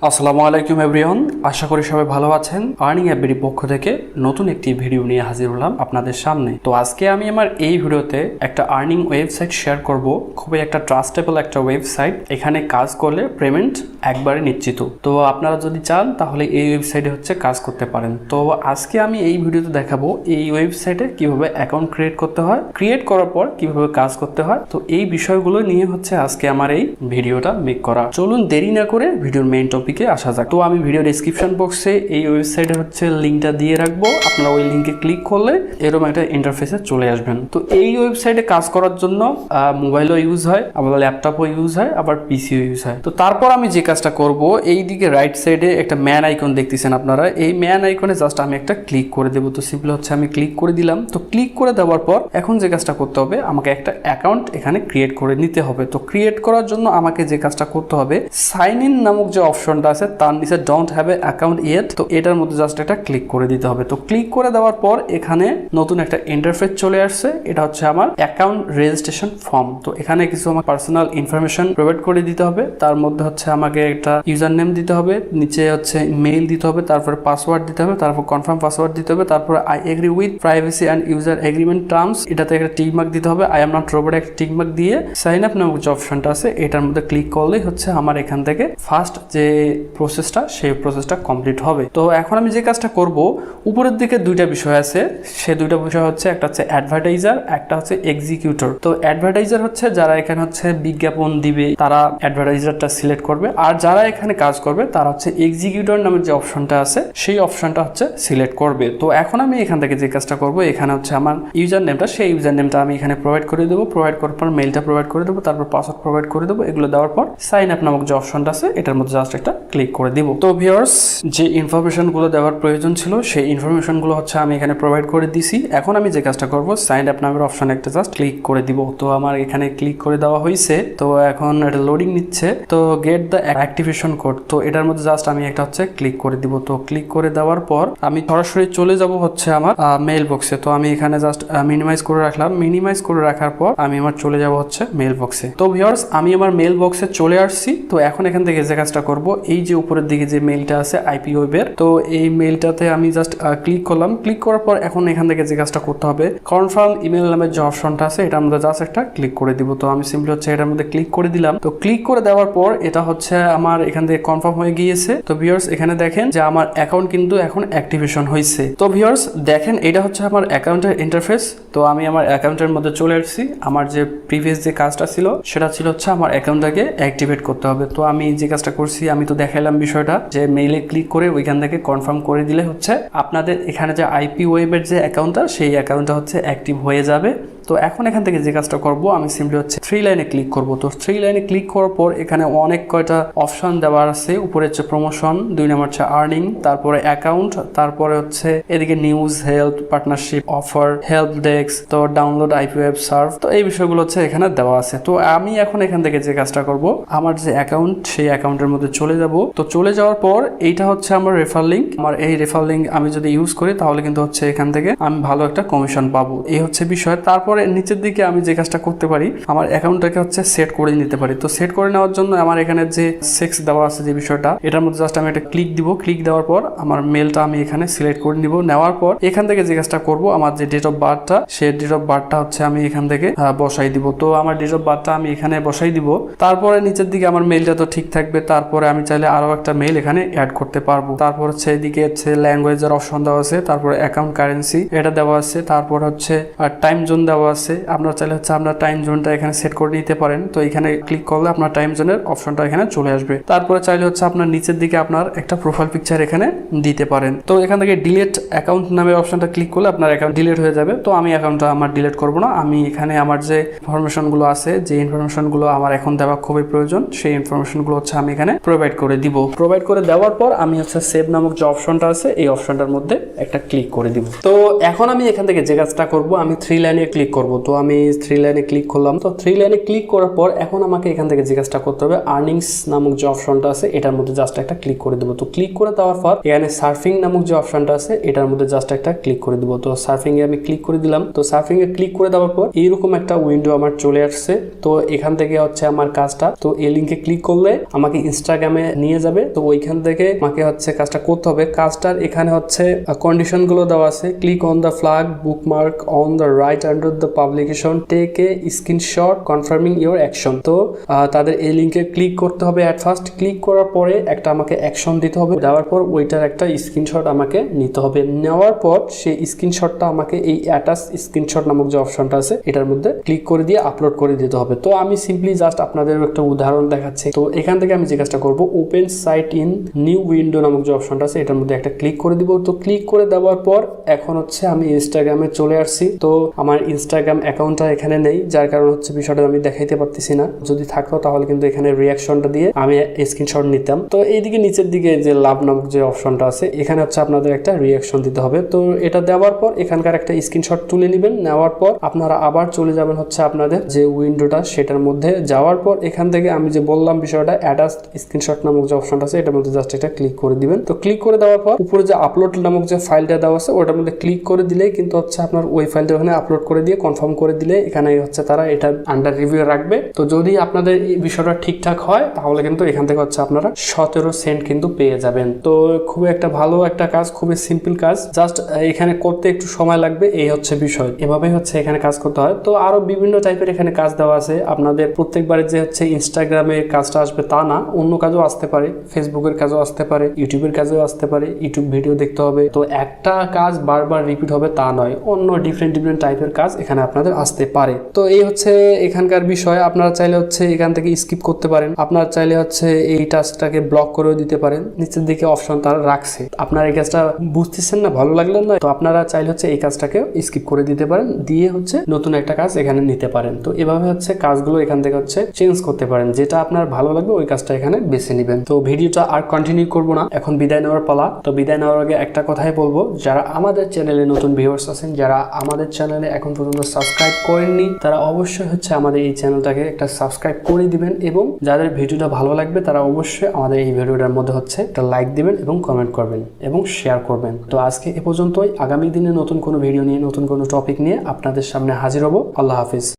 আসসালামু আলাইকুম এভরিওয়ান, আশা করি সবাই ভালো আছেন। আর্নিং অ্যাপের পক্ষ থেকে নতুন একটি ভিডিও নিয়ে হাজির হলাম আপনাদের সামনে। তো আজকে আমি আমার এই ভিডিওতে একটা আর্নিং ওয়েবসাইট শেয়ার করব, খুবই একটা ট্রাস্টেবল একটা ওয়েবসাইট। এখানে কাজ করলে পেমেন্ট একবারে নিশ্চিত। তো আপনারা যদি চান তাহলে এই ওয়েবসাইটে কাজ করতে পারেন। তো আজকে আমি এই ভিডিওতে দেখাবো এই ওয়েবসাইটে কিভাবে অ্যাকাউন্ট ক্রিয়েট করতে হয়, ক্রিয়েট করার পর কিভাবে কাজ করতে হয়। তো এই বিষয়গুলো নিয়ে আজকে আমার এই ভিডিওটা মেক করা। চলুন দেরি না করে ভিডিওর মেইন টপিকে আসা যাক। তো আমি ভিডিও ডেসক্রিপশন বক্সে এই ওয়েবসাইটের লিঙ্কটা দিয়ে রাখবো। আপনারা ওই লিঙ্কে ক্লিক করলে এরকম একটা ইন্টারফেসে চলে আসবেন। তো এই ওয়েবসাইটে কাজ করার জন্য মোবাইলও ইউজ হয়, আবার ল্যাপটপও ইউজ হয়, আবার পিসিও ইউজ হয়। তো তারপর আমি যে কাজটা করব, এই দিকে রাইট সাইডে একটা ম্যান আইকন দেখতেছেন আপনারা, এই ম্যান আইকনে জাস্ট আমি একটা ক্লিক করে দেবো। তো সিম্পল আমি ক্লিক করে দিলাম। তো ক্লিক করে দেওয়ার পর এখন যে কাজটা করতে হবে, আমাকে একটা অ্যাকাউন্ট এখানে ক্রিয়েট করে নিতে হবে। তো ক্রিয়েট করার জন্য আমাকে যে কাজটা করতে হবে, সাইন ইন নামক যে অপশনটা আছে তার নিচে don't have a account yet, তো এটার মধ্যে জাস্ট একটা ক্লিক করে দিতে হবে। তো ক্লিক করে দেওয়ার পর এখানে নতুন একটা ইন্টারফেস চলে আসছে। এটা আমার অ্যাকাউন্ট রেজিস্ট্রেশন ফর্ম। তো এখানে কিছু আমার পার্সোনাল ইনফরমেশন প্রোভাইড করে দিতে হবে। তার মধ্যে আমাকে একটা ইউজার নেম দিতে হবে, নিচে মেইল দিতে হবে, তারপরে পাসওয়ার্ড দিতে হবে, তারপর কনফার্ম পাসওয়ার্ড দিতে হবে, তারপরে I agree with privacy and user agreement terms, এটাতে একটা টিক মার্ক দিতে হবে। আই এম নট রোবট একটা টিক মার্ক দিয়ে সাইন আপ নামক যে অপশনটা আছে এটার মধ্যে ক্লিক করলেই আমার এখান থেকে ফার্স্ট যে প্রসেসটা, সেই প্রসেসটা কমপ্লিট হবে। তো এখন আমি যে কাজটা করব, উপরের দিকে দুইটা বিষয় আছে। সে দুইটা বিষয় একটা অ্যাডভার্টাইজার, একটা এক্সিকিউটর। তো অ্যাডভার্টাইজার যারা এখানে বিজ্ঞাপন দিবে, তারা অ্যাডভার্টাইজারটা সিলেক্ট করবে। আর যারা এখানে কাজ করবে তারা এক্সিকিউটর নামের যে অপশনটা আছে সেই অপশনটা সিলেক্ট করবে। তো এখন আমি এখান থেকে যে কাজটা করব, এখানে আমার ইউজার নেমটা, সেই ইউজার নেমটা আমি এখানে প্রোভাইড করে দেবো। প্রোভাইড করার পর মেইলটা প্রোভাইড করে দেবো, তারপর পাসওয়ার্ড প্রোভাইড করে দেবো। এগুলো দেওয়ার পর সাইন আপ নামক যে অপশনটা আছে এটার মধ্যে জাস্ট একটা ক্লিক করে দিব। তো ভিউয়ার্স, যে ইনফরমেশনগুলো দেওয়ার প্রয়োজন ছিল সেই ইনফরমেশনগুলো আমি এখানে প্রোভাইড করে দিছি। এখন আমি যে কাজটা করব, সাইন আপ নামের অপশন একটা জাস্ট ক্লিক করে দিব। তো আমার এখানে ক্লিক করে দেওয়া হয়েছে। তো এখন এটা লোডিং নিচ্ছে। তো গেট দ্য অ্যাক্টিভেশন কোড, তো এটার মধ্যে জাস্ট আমি একটা ক্লিক করে দিব। তো ক্লিক করে দেওয়ার পর আমি সরাসরি চলে যাব আমার মেইল বক্সে। তো আমি এখানে জাস্ট মিনিমাইজ করে রাখলাম। মিনিমাইজ করে রাখার পর আমি আমার চলে যাব মেইল বক্সে। তো ভিউয়ার্স, আমি আমার মেইল বক্সে চলে আসছি। তো এখন এখান থেকে যে কাজটা করব, এই যে উপরের দিকে যে মেইলটা আছে আইপি ওয়েবের, তো এই মেইলটাতে আমি জাস্ট ক্লিক করলাম। ক্লিক করার পর এখন এখান থেকে যে কাজটা করতে হবে, কনফার্ম ইমেল নামের যে অপশনটা আছে এটার মধ্যে জাস্ট একটা ক্লিক করে দিব। তো আমি সিম্পলি এটার মধ্যে ক্লিক করে দিলাম। তো ক্লিক করে দেওয়ার পর এটা আমার এখান থেকে কনফার্ম হয়ে গিয়েছে। তো ভিউয়ার্স, এখানে দেখেন যে আমার অ্যাকাউন্ট কিন্তু এখন অ্যাক্টিভেশন হয়েছে। তো ভিউয়ার্স দেখেন, এটা আমার অ্যাকাউন্টের ইন্টারফেস। তো আমি আমার অ্যাকাউন্টের মধ্যে চলে আসছি। আমার যে প্রিভিয়াস যে কাজটা ছিল সেটা ছিল আমার অ্যাকাউন্টটাকে অ্যাক্টিভেট করতে হবে। তো আমি যে কাজটা করছি, আমি তো দেখাইলাম বিষয়টা যে মেইলে ক্লিক করে ওইখান থেকে কনফার্ম করে দিলে আপনাদের এখানে যে আইপি ওয়েবের যে অ্যাকাউন্টটা, সেই অ্যাকাউন্টটা অ্যাক্টিভ হয়ে যাবে। তো এখন এখান থেকে যে কাজটা করব, আমি সিম্পলি 3 লাইনে ক্লিক করব। তো 3 লাইনে ক্লিক করার পর এখানে অনেক কয়টা অপশন দেওয়া আছে। উপরে প্রমোশন, 2 নম্বর আর্নিং, তারপরে অ্যাকাউন্ট, তারপরে এদিকে news, help, partnership, offer, help desk, তো ডাউনলোড আইপি ওয়েব সার্ভ। তো এই বিষয়গুলো এখানে দেওয়া আছে। তো আমি এখন এখান থেকে যে কাজটা করব, আমার যে অ্যাকাউন্ট, সেই অ্যাকাউন্টের মধ্যে চলে যাব। তো চলে যাওয়ার পর এইটা আমার রেফার লিঙ্ক। আমার এই রেফার লিঙ্ক আমি যদি ইউজ করি তাহলে কিন্তু এখান থেকে আমি ভালো একটা কমিশন পাবো। এই বিষয়। তারপর নিচের দিকে আমি যে কাজটা করতে পারি, আমার অ্যাকাউন্টটাকে সেট করে নিতে পারি। তো সেট করে নেওয়ার জন্য আমার এখানে যে সেক্স দেওয়া আছে যে বিষয়টা, এটার মধ্যে জাস্ট আমি একটা ক্লিক দিব। ক্লিক দেওয়ার পর আমার মেলটা আমি এখানে সিলেক্ট করে নিব। নেওয়ার পর এখান থেকে যে কাজটা করব, আমার যে ডেট অফ বার্থটা, সেই ডেট অফ বার্থটা আমি এখান থেকে বসাই দিব। তো আমার ডেট অফ বার্থটা আমি এখানে বসাই দিব। তারপরে নিচের দিকে আমার মেলটা তো ঠিক থাকবে। তারপরে আমি চাইলে আরো একটা মেল এখানে অ্যাড করতে পারবো। তারপর এদিকে ল্যাঙ্গুয়েজের অপশন দেওয়া আছে, তারপরে অ্যাকাউন্ট কারেন্সি এটা দেওয়া আছে, তারপর টাইম জোন দেওয়া আছে। আপনারা চাইলে আপনার টাইম জোনটা এখানে সেট করে নিতে পারেন। তো এখানে ক্লিক করলে আপনার টাইম জোনের অপশনটা এখানে চলে আসবে। তারপরে চাইলে আপনার নিচের দিকে আপনার একটা প্রোফাইল পিকচার এখানে দিতে পারেন। তো এখান থেকে ডিলিট অ্যাকাউন্ট নামের অপশনটা ক্লিক করলে আপনার অ্যাকাউন্ট ডিলিট হয়ে যাবে। তো আমি অ্যাকাউন্টটা আমার ডিলিট করব না। আমি এখানে আমার যে ইনফরমেশনগুলো আছে, যে ইনফরমেশনগুলো আমার এখন দেওয়া খুবই প্রয়োজন, সেই ইনফরমেশনগুলো আমি এখানে প্রোভাইড করে দিব। প্রোভাইড করে দেওয়ার পর আমি সেভ নামক যে অপশনটা আছে এই অপশনটার মধ্যে একটা ক্লিক করে দিব। তো এখন আমি এখান থেকে যে কাজটা করব, আমি 3 লাইনে ক্লিক করব। তো আমি 3 লাইনে ক্লিক করলাম। তো 3 লাইনে ক্লিক করার পর এখন আমাকে এখান থেকে যে কাজটা করতে হবে, আর্নিংস নামক যে অপশনটা আছে এটার মধ্যে জাস্ট একটা ক্লিক করে দেবো। তো ক্লিক করে দেওয়ার পর এখানে সার্ফিং নামক যে অপশনটা আছে এটার মধ্যে জাস্ট একটা ক্লিক করে দেবো। তো সার্ফিং এ আমি ক্লিক করে দিলাম। তো সার্ফিং এ ক্লিক করে দেওয়ার পর এইরকম একটা উইন্ডো আমার চলে আসছে। তো এখান থেকে হচ্ছে আমার কাজটা, তো এই লিঙ্কে ক্লিক করলে আমাকে ইনস্টাগ্রামে নিয়ে যাবে। তো ওইখান থেকে আমাকে হচ্ছে কাজটা করতে হবে। কাজটার এখানে হচ্ছে কন্ডিশন গুলো দেওয়া আছে, click on the flag bookmark on the right under the publication, take a screenshot confirming your action. তো তাদের এই লিঙ্কে ক্লিক করতে হবে। অ্যাট ফার্স্ট ক্লিক করার পরে একটা আমাকে অ্যাকশন দিতে হবে, দেওয়ার পর ওইটার একটা স্ক্রিনশট আমাকে নিতে হবে। নেওয়ার পর সেই স্ক্রিনশটটা আমাকে এই অ্যাটাচ স্ক্রিনশট নামক যে অপশনটা আছে এটার মধ্যে ক্লিক করে দিয়ে আপলোড করে দিতে হবে। তো আমি সিম্পলি জাস্ট আপনাদের একটা উদাহরণ দেখাচ্ছি। তো এখান থেকে আমি যে কাজটা করবো, open site in new window নামক যে অপশনটা আছে এটার মধ্যে একটা ক্লিক করে দিব। তো ক্লিক করে দেওয়ার পর এখন হচ্ছে আমি ইনস্টাগ্রামে চলে আসছি। তো আমার ইনস্টাগ্রাম অ্যাকাউন্টটা এখানে নেই, যার কারণ হচ্ছে বিষয়টা আমি দেখাইতে পারতেছি না। যদি থাকতো তাহলে কিন্তু এখানে রিয়াকশনটা দিয়ে আমি স্ক্রিনশট নিতাম। তো এইদিকে নিচের দিকে যে লাভ নামক যে অপশনটা আছে এখানে হচ্ছে আপনাদের একটা রিয়াকশন দিতে হবে। তো এটা দেওয়ার পর এখানকার একটা স্ক্রিনশট তুলে নেবেন। নেওয়ার পর আপনারা আবার চলে যাবেন হচ্ছে আপনাদের যে উইন্ডোটা সেটার মধ্যে। যাওয়ার পর এখান থেকে আমি যে বললাম বিষয়টা, অ্যাটাচ স্ক্রিনশট নামক যে অপশনটা আছে এটার মধ্যে জাস্ট একটা ক্লিক করে দিবেন। তো ক্লিক করে দেওয়ার পর উপরে যে আপলোড নামক যে ফাইলটা দেওয়া আছে ওটার মধ্যে ক্লিক করে দিলেই কিন্তু হচ্ছে আপনার ওই ফাইলটা ওখানে আপলোড করে দিয়ে কনফার্ম করে দিলে এখানে হচ্ছে তারা এটা আন্ডার রিভিউ রাখবে। তো যদি আপনাদের এই বিষয়টা ঠিকঠাক হয় তাহলে কিন্তু এখান থেকে হচ্ছে আপনারা 17 সেন্ট কিন্তু পেয়ে যাবেন। তো খুবই একটা ভালো একটা কাজ, খুবই সিম্পল কাজ, জাস্ট এখানে করতে একটু সময় লাগবে, এই হচ্ছে বিষয়। এভাবেই হচ্ছে এখানে কাজ করতে হয়। তো আরো বিভিন্ন টাইপের এখানে কাজ দেওয়া আছে। আপনাদের প্রত্যেকবারে যে হচ্ছে ইনস্টাগ্রামে কাজটা আসবে তা না, অন্য কাজও আসতে পারে, ফেসবুকের কাজও আসতে পারে, ইউটিউবের কাজও আসতে পারে। ইউটিউব ভিডিও দেখতে হবে, তো একটা কাজ বারবার রিপিট হবে তা নয়, অন্য ডিফারেন্ট টাইপের কাজ এখানে আপনাদের আসতে পারে। তো এই হচ্ছে এখানকার বিষয়। আপনারা চাইলে হচ্ছে এখান থেকে স্কিপ করতে পারেন, আপনারা চাইলে হচ্ছে এই টাস্কটাকে ব্লক করেও দিতে পারেন। নিচের দিকে অপশন তারা রাখছে, আপনারা এই কাজটা বুঝতেছেন না, ভালো লাগলো না, তো আপনারা চাইলে হচ্ছে এই কাজটাকে স্কিপ করে দিতে পারেন, দিয়ে হচ্ছে নতুন একটা কাজ এখানে নিতে পারেন। তো এভাবে হচ্ছে কাজগুলো এখান থেকে হচ্ছে চেঞ্জ করতে পারেন, যেটা আপনার ভালো লাগবে ওই কাজটা এখানে বেছে নেবেন। তো ভিডিওটা আর কন্টিনিউ করবো না, এখন বিদায় নেওয়ার পালা। তো বিদায় নেওয়ার আগে একটা কথাই বলবো, যারা আমাদের চ্যানেলে নতুন ভিউয়ার্স আছেন, যারা আমাদের চ্যানেলে এখন পর্যন্ত সাবস্ক্রাইব করেননি, তারা অবশ্যই হচ্ছে আমাদের এই চ্যানেলটাকে একটা সাবস্ক্রাইব করে দিবেন, এবং যাদের ভিডিওটা ভালো লাগবে তারা অবশ্যই আমাদের এই ভিডিওটার মধ্যে হচ্ছে একটা লাইক দিবেন এবং কমেন্ট করবেন এবং শেয়ার করবেন। তো আজকে এ পর্যন্তই। আগামী দিনে নতুন কোনো ভিডিও নিয়ে, নতুন কোনো টপিক নিয়ে আপনাদের সামনে হাজির হব। আল্লাহ হাফিজ।